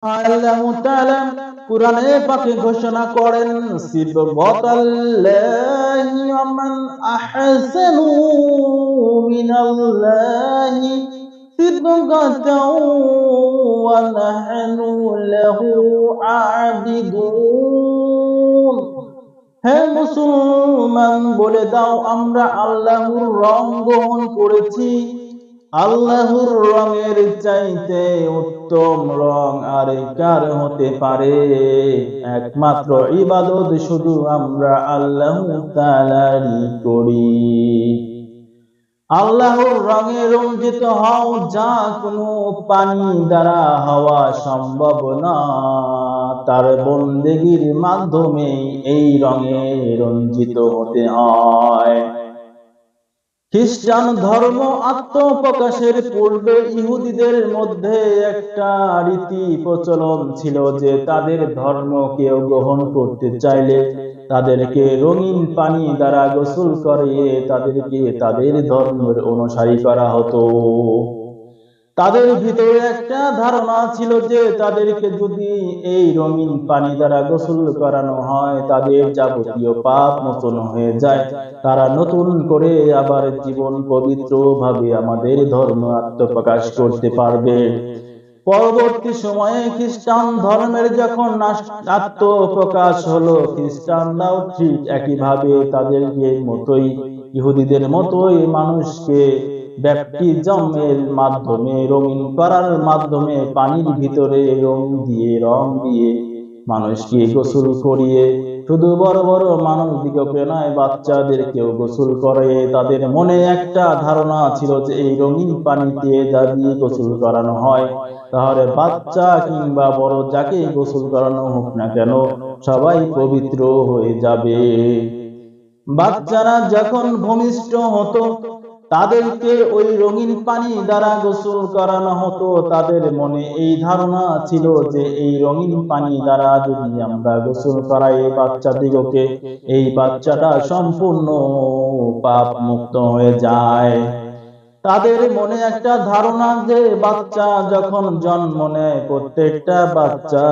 আল্লাহ তাআলা কুরআনে পাকে ঘোষণা করেন সিবগাতাল্লাহি ওয়া মান আহসানু মিনাল্লাহি সিবগাতাও ওয়া নাহনু লাহু আবিদুন। হে মুসলমান, বলে দাও আমরা আল্লাহর রং গ্রহণ করেছি। আল্লাহর রঙের চাইতে উত্তম রং আর কার হতে পারে? একমাত্র ইবাদত শুধু আমরা আল্লাহ তাআলারই করি। আল্লাহর রঙে রঞ্জিত হও, যা কোনো পানি দ্বারা হওয়া সম্ভব না। তার বন্দেগীর মাধ্যমে এই রঙে রঞ্জিত হতে হয়। খ্রিস্টান ধর্ম আত্মপ্রকাশের পূর্বে ইহুদিদের মধ্যে একটা রীতি প্রচলন ছিল যে তাদের ধর্ম কেউ গ্রহণ করতে চাইলে তাদেরকে রঙিন পানি দ্বারা গোসল করিয়ে তাদেরকে তাদের ধর্মের অনুসারী করা হতো। তাদের ভিতরে একটা ধারণা ছিল যে তাদেরকে যদি এই রঙিন পানি দ্বারা গোসল করানো হয় তাদের যাবতীয় পাপ মোচন হয়ে যায়, তারা নতুন করে আবার জীবন পবিত্র ভাবে আমাদের ধর্ম আত্মপ্রকাশ করতে পারবে। পরবর্তী সময়ে খ্রিস্টান ধর্মের যখন আত্মপ্রকাশ হলো, খ্রিস্টানরাও ঠিক একইভাবে তাদেরকে মতোই ইহুদিদের মতোই মানুষকে ব্যাপটিজমের মাধ্যমে রঙিন করার মাধ্যমে পানির ভিতরে রং দিয়ে মানুষকে গোসল করিয়ে, শুধু বড় বড় মানুষদিগকে নয় বাচ্চাদেরকেও গোসল করে। তাদের মনে একটা ধারণা ছিল যে এই রঙিন পানিতে যদি গোসল করানো হয় তাহলে বাচ্চা কিংবা বড় যাকে গোসল করানো হোক না কেন সবাই পবিত্র হয়ে যাবে। বাচ্চারা যখন ভূমিষ্ঠ হতো তাদেরকে ওই রঙিন পানি দ্বারা গোসল করানো হতো। তাদের মনে এই ধারণা ছিল যে এই রঙিন পানি দ্বারা যদি আমরা গোসল করাই বাচ্চাদিগকে, এই বাচ্চাটা সম্পূর্ণ পাপ মুক্ত হয়ে যায়। তাদের মনে একটা ধারণা যে বাচ্চা যখন জন্ম নেয় প্রত্যেকটা বাচ্চা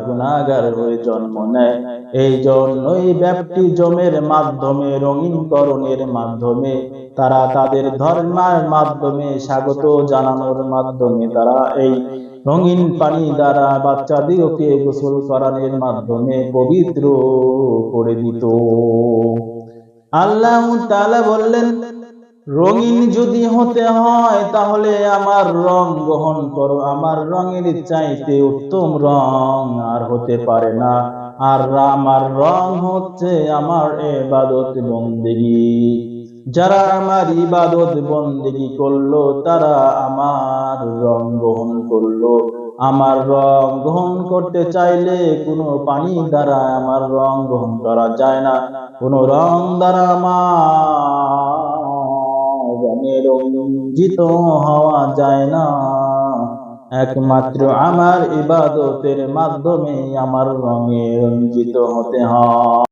গুনাহগার হয়ে জন্ম নেয়, এই জন্যই ব্যাপটিজমের মাধ্যমে রঙিনকরণের মাধ্যমে তারা তাদের ধর্মের মাধ্যমে স্বাগত জানানোর মাধ্যমে তারা এই রঙিন পানি দ্বারা বাচ্চাদিগকে গোসল করানোর মাধ্যমে পবিত্র করে দিত। আল্লাহ তাআলা বললেন, রঙিন যদি হতে হয় তাহলে আমার রং গ্রহণ করো। আমার রঙের চাইতে উত্তম রং আর হতে পারে না। আর আমার রং হচ্ছে আমার ইবাদত বন্দেগী। যারা আমার ইবাদত বন্দেগী করলো তারা আমার রং গ্রহণ করলো। আমার রং গ্রহণ করতে চাইলে কোনো পানি দ্বারা আমার রং গ্রহণ করা যায় না, কোনো রং দ্বারা আমার রঙে রঞ্জিত হওয়া যায় না। একমাত্র আমার ইবাদতের মাধ্যমে আমার রঙে রঞ্জিত হতে হয়।